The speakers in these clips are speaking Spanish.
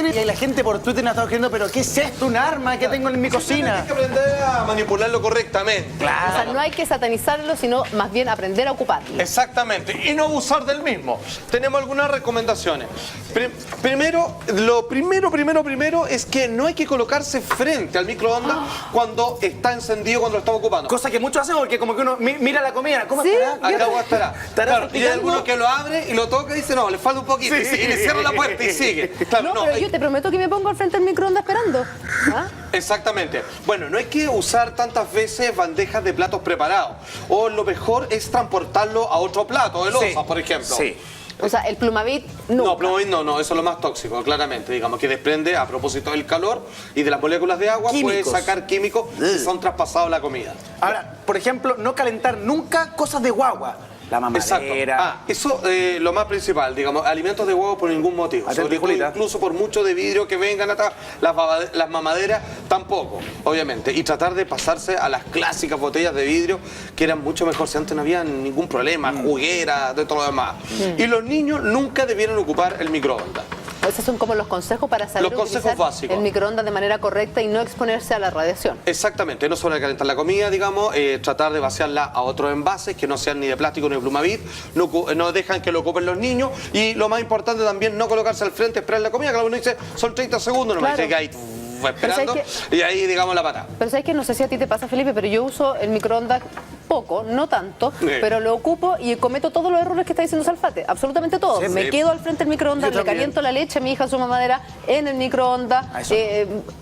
y la gente por Twitter nos está escribiendo, pero ¿qué es esto? ¿Un arma que tengo en mi cocina? Hay que aprender a manipularlo correctamente. Claro. O sea, no hay que satanizarlo, sino más bien aprender a ocuparlo. Exactamente, y no abusar del mismo. Tenemos algunas recomendaciones. Lo primero es que no hay que colocarse frente al microondas cuando está encendido, cuando lo estamos ocupando. Cosa que muchos hacen porque como que uno mira la comida, ¿cómo Sí, estará? Acá estará. Claro, y hay practicando? alguno que lo abre y lo toca y dice, no, le falta un poquito. Sí. Y le cierra la puerta y sigue. Claro, No, pero hay- yo te prometo que me pongo al frente del microondas esperando. ¿Ah? Exactamente. Bueno, no hay que usar tantas veces bandejas de platos preparados. O lo mejor es transportarlo a otro plato, de loza, por ejemplo. Sí. O sea, el Plumavit nunca. No, Plumavit no, eso es lo más tóxico, claramente. Digamos que desprende, a propósito del calor y de las moléculas de agua, puede Químicos. sacar químicos que son traspasados a la comida. Ahora, por ejemplo, no calentar nunca cosas de guagua. La mamadera. Exacto. Eso lo más principal, digamos, alimentos de huevo por ningún motivo. Atento, Sobre todo Julita. incluso por mucho de vidrio que vengan atrás, las mamaderas tampoco, obviamente. Y tratar de pasarse a las clásicas botellas de vidrio, que eran mucho mejor, si antes no había ningún problema, juguera, de todo lo demás. Y los niños nunca debieron ocupar el microondas. Esos son como los consejos para saber Los consejos utilizar básicos. el microondas de manera correcta y no exponerse a la radiación. Exactamente, no sobrecalentar la comida, digamos, tratar de vaciarla a otros envases que no sean ni de plástico ni de Plumavit, no dejan que lo ocupen los niños y lo más importante también, no colocarse al frente, esperar la comida, que uno dice, son 30 segundos, no me Claro. dice que ahí esperando y ahí, digamos, la pata. Pero sabes que no sé si a ti te pasa, Felipe, pero yo uso el microondas poco, no tanto, Sí. pero lo ocupo y cometo todos los errores que está diciendo Salfate, absolutamente todos. Sí, Me sí. quedo al frente del microondas, Yo le también. caliento la leche a mi hija a su mamadera en el microondas, Ah, eso.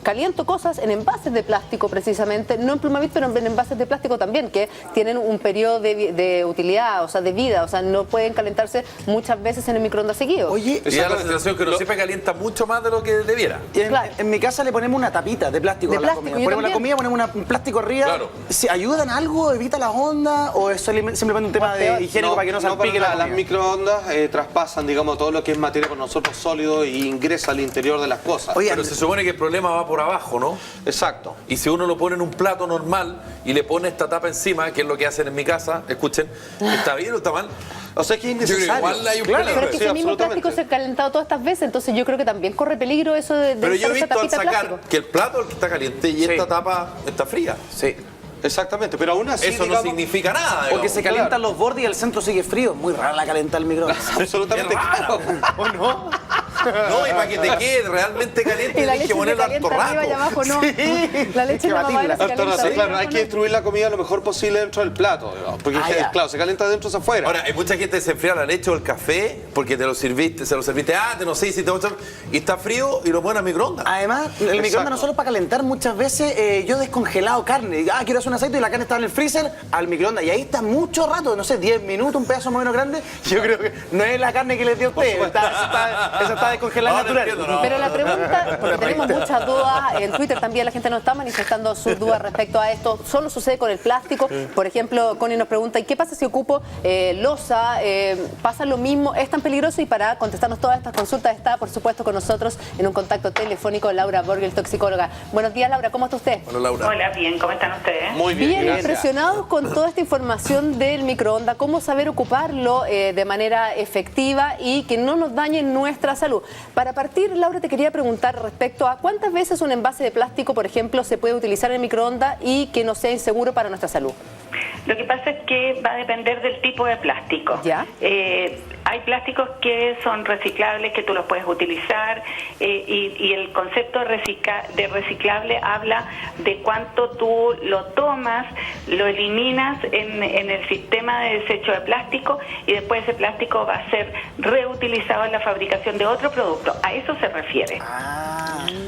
caliento cosas en envases de plástico precisamente, no en Plumavit, pero en envases de plástico también, que tienen un periodo de utilidad, o sea, de vida, o sea, no pueden calentarse muchas veces en el microondas seguido. Oye, Y da la sensación que uno siempre calienta mucho más de lo que debiera. y en, Claro. en mi casa le ponemos una tapita de plástico De a la plástico, comida. yo Ponemos la también. comida, ponemos un plástico arriba. Claro. ¿Se ayudan algo? ¿Evita las ondas? ¿O es simplemente un tema de peor. higiénico para que no salpique la para nada. comida? Las microondas traspasan, digamos, todo lo que es materia por nosotros sólido e ingresa al interior de las cosas. Oye, Pero se supone que el problema va por abajo, ¿no? Exacto. Y si uno lo pone en un plato normal y le pone esta tapa encima, que es lo que hacen en mi casa, escuchen, ¿está bien o está mal? O sea que es Yo creo que innecesario. igual hay un Claro, peligro. Pero es que Sí, ese mismo absolutamente. plástico se ha calentado todas estas veces, entonces yo creo que también corre peligro eso de Pero yo usar he esa visto al tapita de sacar plástico. que el plato es el que está caliente y Sí. esta tapa está fría. Sí. Exactamente, pero aún así, Eso no digamos, significa nada. Porque digamos. se calientan los bordes y el centro sigue frío. Muy rara la calentar el microondas. absolutamente Qué raro. claro. ¿O no? No, y para que te quede realmente caliente Y la tienes leche que se ponerlo harto calienta arriba y rato. abajo no. La leche en la batirla. mamadera se Harto calienta rato, arriba y claro, hay abajo que no. distribuir la comida lo mejor posible dentro del plato, digamos, porque ya. claro, se calienta adentro hacia afuera. Ahora, hay mucha gente que se enfría la leche o el café porque te lo serviste, se lo serviste antes, no sé si te gusta, y está frío y lo pones a microondas. Además, el microondas no solo para calentar, muchas veces yo he descongelado carne. Quiero hacer un aceite y la carne está en el freezer al microondas. Y ahí está mucho rato, no sé, 10 minutos, un pedazo más o menos grande. Yo creo que no es la carne que les dio a usted. Esa está descongelada No, te natural. entiendo, no. Pero la pregunta, porque tenemos muchas dudas, en Twitter también la gente nos está manifestando sus dudas respecto a esto. ¿Solo sucede con el plástico? Por ejemplo, Connie nos pregunta, ¿y qué pasa si ocupo loza? ¿Pasa lo mismo? ¿Es tan peligroso? Y para contestarnos todas estas consultas está, por supuesto, con nosotros en un contacto telefónico Laura Borgel, toxicóloga. Buenos días, Laura, ¿cómo está usted? Bueno, Laura. Hola, bien, ¿cómo están ustedes? Muy bien, Bien, gracias. impresionados con toda esta información del microondas, cómo saber ocuparlo de manera efectiva y que no nos dañe nuestra salud. Para partir, Laura, te quería preguntar respecto a cuántas veces un envase de plástico, por ejemplo, se puede utilizar en el microondas y que no sea inseguro para nuestra salud. Lo que pasa es que va a depender del tipo de plástico. ¿Ya? Hay plásticos que son reciclables, que tú los puedes utilizar, y el concepto de reciclable habla de cuánto tú lo tomas, lo eliminas en el sistema de desecho de plástico y después ese plástico va a ser reutilizado en la fabricación de otro producto. A eso se refiere.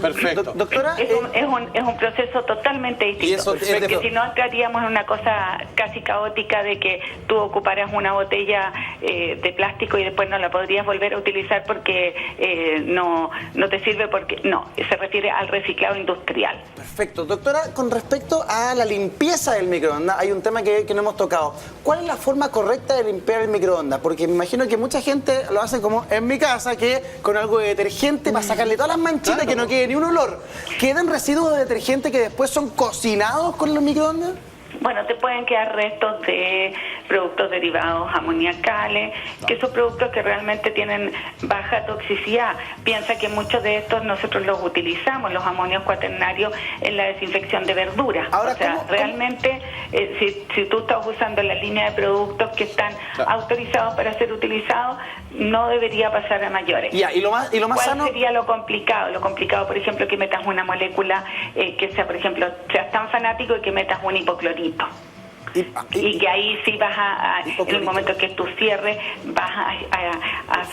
Perfecto. Doctora, Es un proceso totalmente distinto. Y eso es porque de- si no entraríamos en una cosa casi caótica de que tú ocuparas una botella de plástico y después no la podrías volver a utilizar porque no te sirve, porque no, se refiere al reciclado industrial. perfecto. Doctora, con respecto a la limpieza del microondas, hay un tema que no hemos tocado. ¿Cuál es la forma correcta de limpiar el microondas? Porque me imagino que mucha gente lo hace como en mi casa, que con algo de detergente para sacarle todas las manchitas, Claro. que no quede ni un olor. ¿Quedan residuos de detergente que después son cocinados con los microondas? Bueno, te pueden quedar restos de productos derivados amoníacales, que son productos que realmente tienen baja toxicidad. Piensa que muchos de estos nosotros los utilizamos, los amonios cuaternarios, en la desinfección de verduras. Ahora, o sea, realmente, si tú estás usando la línea de productos que están autorizados para ser utilizados, no debería pasar a mayores. Ya, y lo más ¿Cuál sano sería lo complicado? Lo complicado, por ejemplo, que metas una molécula que sea, por ejemplo, seas tan fanático y que metas un hipoclorito. Y que ahí sí vas en el momento que tú cierres, vas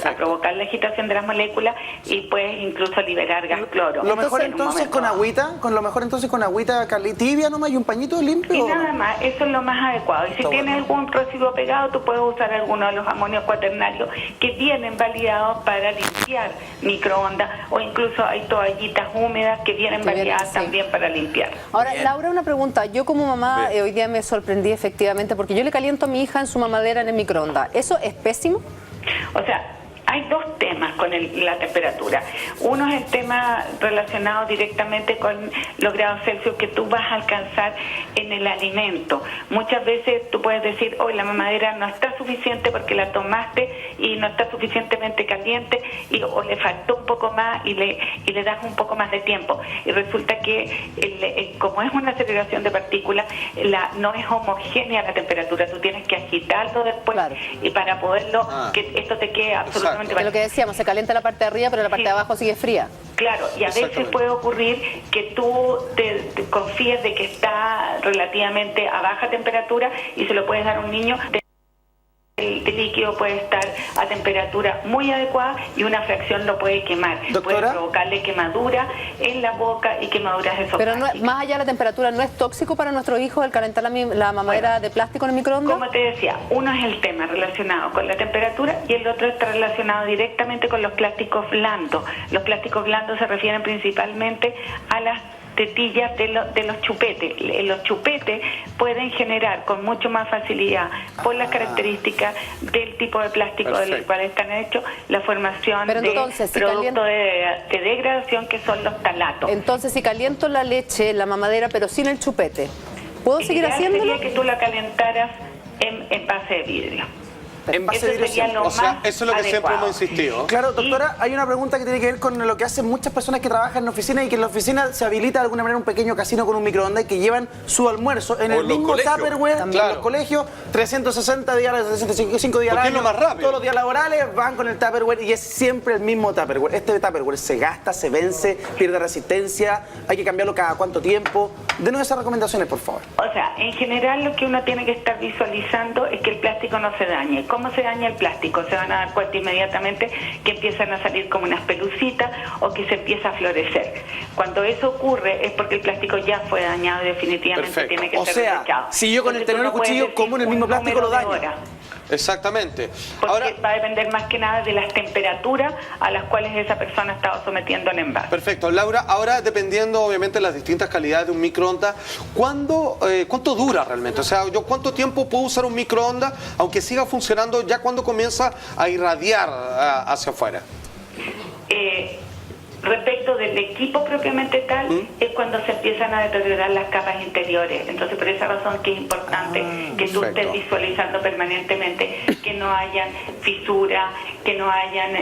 a provocar la agitación de las moléculas y puedes incluso liberar gas cloro. Lo mejor entonces con agüita tibia nomás y un pañito limpio. Y nada más, eso es lo más adecuado. Y si tienes algún residuo pegado, tú puedes usar alguno de los amonios cuaternarios que vienen validados para limpiar microondas, o incluso hay toallitas húmedas que vienen validadas también para limpiar. Ahora, Laura, una pregunta. Yo como mamá hoy día me sorprendí efectivamente porque yo le caliento a mi hija en su mamadera en el microondas. ¿Eso es pésimo? O sea, hay dos temas con la temperatura. Uno es el tema relacionado directamente con los grados Celsius que tú vas a alcanzar en el alimento. Muchas veces tú puedes decir, hoy la mamadera no está suficiente porque la tomaste y no está suficientemente caliente, o le faltó un poco más y le das un poco más de tiempo. Y resulta que como es una aceleración de partículas, no es homogénea la temperatura. Tú tienes que agitarlo después, claro, y para poderlo, que esto te quede absolutamente... Es lo que decíamos, se calienta la parte de arriba, pero la parte de abajo sigue fría. Claro, y a veces puede ocurrir que tú te confíes de que está relativamente a baja temperatura y se lo puedes dar a un niño. El líquido puede estar a temperatura muy adecuada y una fracción lo puede quemar. ¿Doctora? Puede provocarle quemadura en la boca y quemaduras esofágicas. Pero más allá de la temperatura, ¿no es tóxico para nuestros hijos el calentar la mamadera de plástico en el microondas? Como te decía, uno es el tema relacionado con la temperatura y el otro está relacionado directamente con los plásticos blandos. Los plásticos blandos se refieren principalmente a las tetillas de los chupetes. Los chupetes pueden generar con mucho más facilidad, por las características del tipo de plástico del cual están hechos, la formación de productos de degradación que son los talatos. Entonces, si caliento la leche, la mamadera, pero sin el chupete, ¿puedo seguir haciéndolo? Sería que tú la calentaras en base de vidrio. En base de vidrio. O sea, eso es lo que siempre hemos insistido. Claro, doctora, hay una pregunta que tiene que ver con lo que hacen muchas personas que trabajan en oficina y que en la oficina se habilita de alguna manera un pequeño casino con un microondas y que llevan su almuerzo en el mismo Tupperware, en los colegios, 360 días, 365 días al año, es lo más rápido. Todos los días laborales van con el Tupperware y es siempre el mismo Tupperware. Este Tupperware se gasta, se vence, pierde resistencia, hay que cambiarlo cada cuánto tiempo. Denos esas recomendaciones, por favor. O sea, en general lo que uno tiene que estar visualizando es que el plástico no se dañe. ¿Cómo se daña el plástico? Se van a dar cuenta inmediatamente que empiezan a salir como unas pelucitas o que se empieza a florecer. Cuando eso ocurre es porque el plástico ya fue dañado y definitivamente tiene que ser desechado. Si yo con el tenedor y cuchillo como en el mismo plástico lo daño. Exactamente. Porque Ahora va a depender más que nada de las temperaturas a las cuales esa persona estaba sometiendo el envase. Perfecto. Laura, ahora dependiendo obviamente de las distintas calidades de un microondas, ¿cuánto dura realmente? O sea, ¿cuánto tiempo puedo usar un microondas aunque siga funcionando ya cuando comienza a irradiar hacia afuera? Respecto del equipo propiamente tal, es cuando se empiezan a deteriorar las capas interiores. Entonces, por esa razón que es importante que tú estés visualizando permanentemente que no hayan fisuras, que no hayan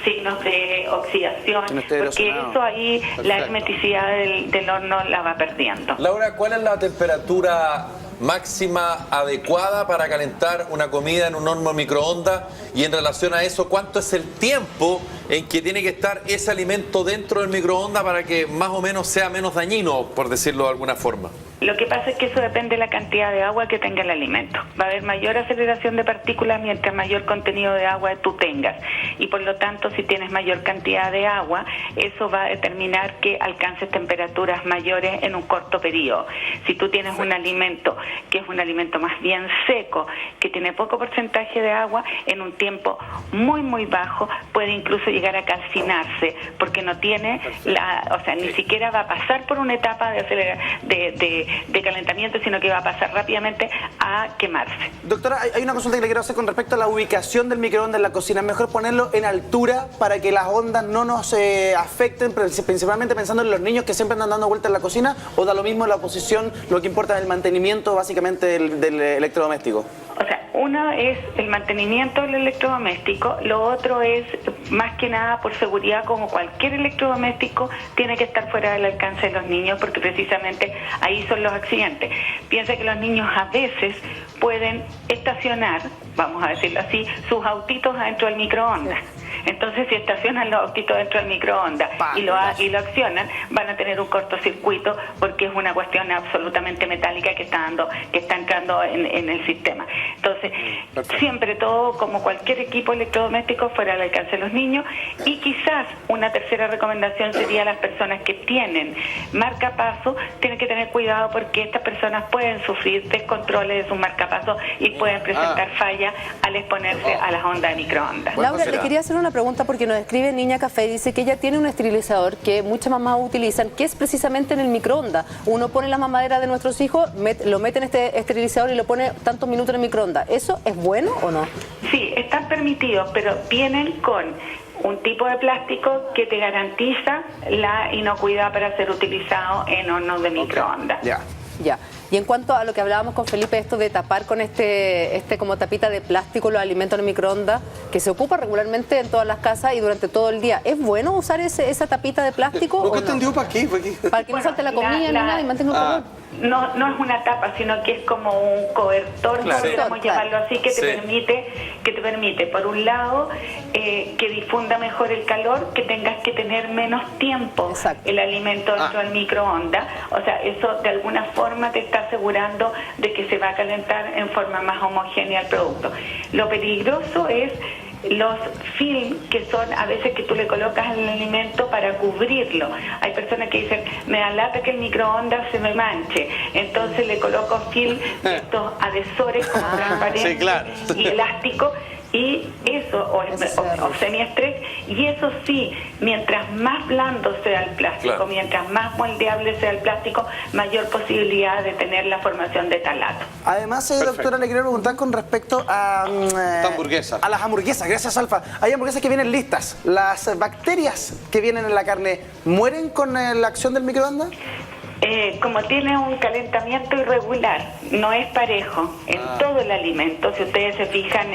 signos de oxidación, porque eso ahí la hermeticidad del horno la va perdiendo. Laura, ¿cuál es la temperatura máxima adecuada para calentar una comida en un horno microondas? Y en relación a eso, ¿cuánto es el tiempo en que tiene que estar ese alimento dentro del microondas para que más o menos sea menos dañino, por decirlo de alguna forma? Lo que pasa es que eso depende de la cantidad de agua que tenga el alimento. Va a haber mayor aceleración de partículas mientras mayor contenido de agua tú tengas. Y por lo tanto, si tienes mayor cantidad de agua, eso va a determinar que alcances temperaturas mayores en un corto periodo. Si tú tienes un alimento que es un alimento más bien seco, que tiene poco porcentaje de agua, en un tiempo muy muy bajo puede incluso llegar a calcinarse, porque no tiene ni siquiera va a pasar por una etapa de de calentamiento, sino que va a pasar rápidamente a quemarse. Doctora, hay una consulta que le quiero hacer con respecto a la ubicación del microondas en la cocina. ¿Es mejor ponerlo en altura para que las ondas no nos afecten, principalmente pensando en los niños que siempre andan dando vueltas en la cocina, o da lo mismo la posición, lo que importa es el mantenimiento básicamente del electrodoméstico? O sea, uno es el mantenimiento del electrodoméstico, lo otro es, más que nada, por seguridad, como cualquier electrodoméstico, tiene que estar fuera del alcance de los niños, porque precisamente ahí son los accidentes. Piensa que los niños a veces pueden estacionar, vamos a decirlo así, sus autitos adentro del microondas. Entonces, si estacionan los autitos dentro del microondas y lo accionan, van a tener un cortocircuito, porque es una cuestión absolutamente metálica que está entrando en el sistema. Entonces, siempre todo, como cualquier equipo electrodoméstico, fuera al alcance de los niños. Y quizás una tercera recomendación sería las personas que tienen marcapasos, tienen que tener cuidado, porque estas personas pueden sufrir descontroles de sus marcapasos y pueden presentar fallas al exponerse a las ondas de microondas. Laura, le quería hacer una pregunta, porque nos escribe Niña Café y dice que ella tiene un esterilizador que muchas mamás utilizan, que es precisamente en el microondas. Uno pone la mamadera de nuestros hijos, lo mete en este esterilizador y lo pone tantos minutos en el microondas. ¿Eso es bueno o no? Sí, están permitidos, pero vienen con un tipo de plástico que te garantiza la inocuidad para ser utilizado en hornos de microondas. Ya. Y en cuanto a lo que hablábamos con Felipe, esto de tapar con este como tapita de plástico los alimentos en el microondas, que se ocupa regularmente en todas las casas y durante todo el día, ¿es bueno usar esa tapita de plástico o no? ¿Entendió para qué? Para que no salte la comida ni nada y mantenga el color. No es una tapa, sino que es como un cobertor, podríamos llamarlo así, que te permite, por un lado, que difunda mejor el calor, que tengas que tener menos tiempo el alimento dentro del microondas. O sea, eso de alguna forma te está asegurando de que se va a calentar en forma más homogénea el producto. Lo peligroso es los film, que son a veces que tú le colocas en el alimento para cubrirlo. Hay personas que dicen, me da lata que el microondas se me manche, entonces le coloco film de estos adhesores como transparentes y elásticos, y eso, o semiestrés, y eso sí, mientras más blando sea el plástico, mientras más moldeable sea el plástico, mayor posibilidad de tener la formación de talato. Además, doctora, le quería preguntar con respecto a a las hamburguesas. Gracias, Alfa. Hay hamburguesas que vienen listas. ¿Las bacterias que vienen en la carne mueren con la acción del microondas? Como tiene un calentamiento irregular, no es parejo en todo el alimento. Si ustedes se fijan,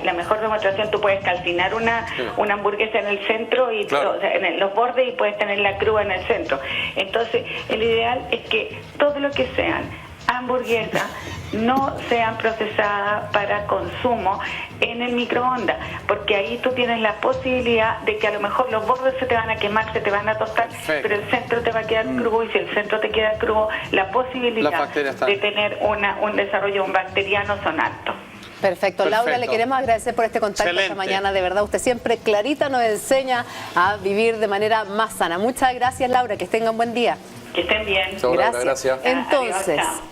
la mejor demostración, tú puedes calcinar una hamburguesa en el centro y o sea, en los bordes, y puedes tenerla cruda en el centro. Entonces, el ideal es que todo lo que sean hamburguesas no sean procesadas para consumo en el microondas, porque ahí tú tienes la posibilidad de que a lo mejor los bordes se te van a quemar, se te van a tostar, pero el centro te va a quedar crudo, y si el centro te queda crudo, la posibilidad de tener un desarrollo bacteriano son altos. Perfecto. Laura, le queremos agradecer por este contacto esta mañana. De verdad, usted siempre clarita nos enseña a vivir de manera más sana. Muchas gracias, Laura. Que tengan buen día. Que estén bien. Chau, Laura, gracias. Entonces... Adiós, chao.